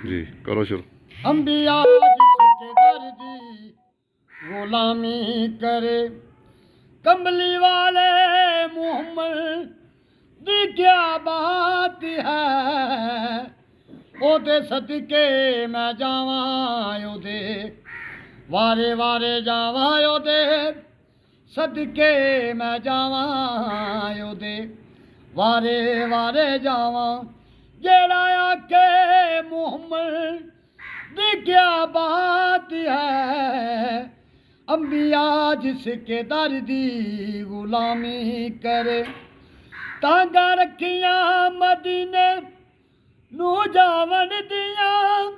जी करो शुरू। अंबिया जिसके दर्दी गुलामी करे, कमली वाले मुहम्मद दी क्या बात है। ओदे सदके मैं जावां ओदे वारे वारे जावां ओदे सदके मैं जावां ओदे वारे वारे जावां। जेड़ा आके मुहम्मद दी क्या बात है। अंबिया जिसके दर दी गुलामी करे, तांगा रखियां मदीने नू जावन दियां।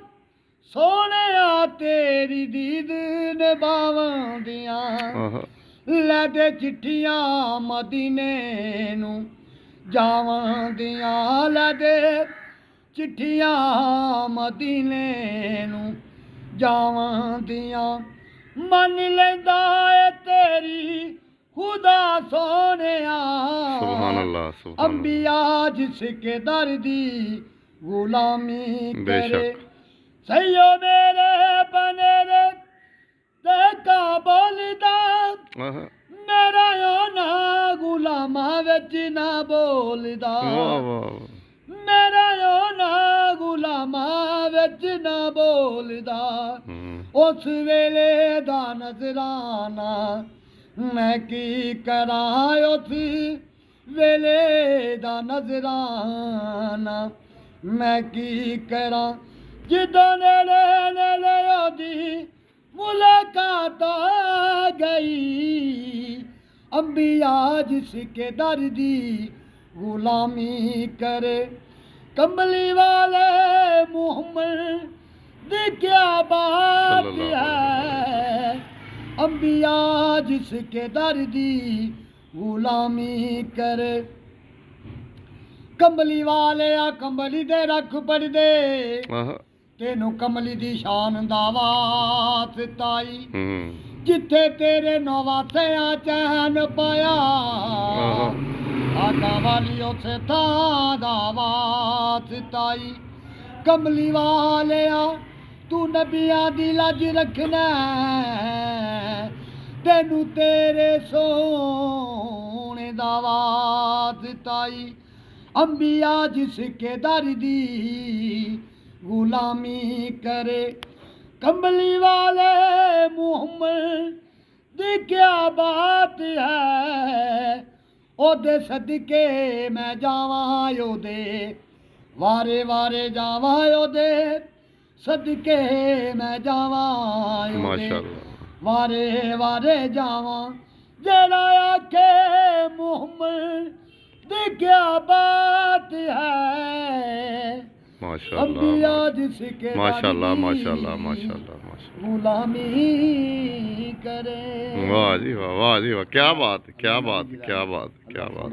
सोहणिया तेरी दीद निभावन दियां। लै दे चिट्ठियां मदीने नू जावन दियां। लै दे चिट्ठियां मदीने नू जावन दियां। मन लैंदा ए तेरी खुदा सोहणिया। सुभान अल्लाह सुभान अल्लाह। अंबिया जिसके दर दी गुलामी करे, बेशक सैयो मेरे बने रे देखा बोलदा। मेरा ना गुलामा विच ना बोलदा। वाह वाह। मेरा ना गुलामा विच ना बोलदा। उस वेले दा नजराना मैं की करां। उस वेले दा नजराना मैं की करां। जिदों नेड़े नेड़े ओदी मुलाकात आ गई। अंबिया जिसके दर दी गुलामी करे, कमली वाले मुहम्मद दी क्या बात है। अंबिया जिसके दर दी गुलामी करे, कमली वाले आ कमली दे रख पड़दे। तेनू कमली दी शान दा वास्ताई। जिथे तेरे नवासिया चैन पाया, आका वाली उसे थां दा वास्ताई। कमली वालिया तू नबिया दी लज रखना, तेनू तेरे सोने दा वास्ताई। अंबिया जिसके दर दी गुलामी करे, कमली वाले मुहम्मद दी क्या बात है। ओदे सदके मैं जावां ओदे वारे वारे जावां। ओदे सदके मैं जावां ओदे वारे वारे जावां। जेड़ा आखे मुहम्मद दी क्या बात है। अंबिया जिसके माशाल्लाह माशाल्लाह माशाल्लाह माशाल्लाह। गुलामी करे। वाह जी वाह वाह जी वाह। क्या बात क्या बात क्या बात क्या बात।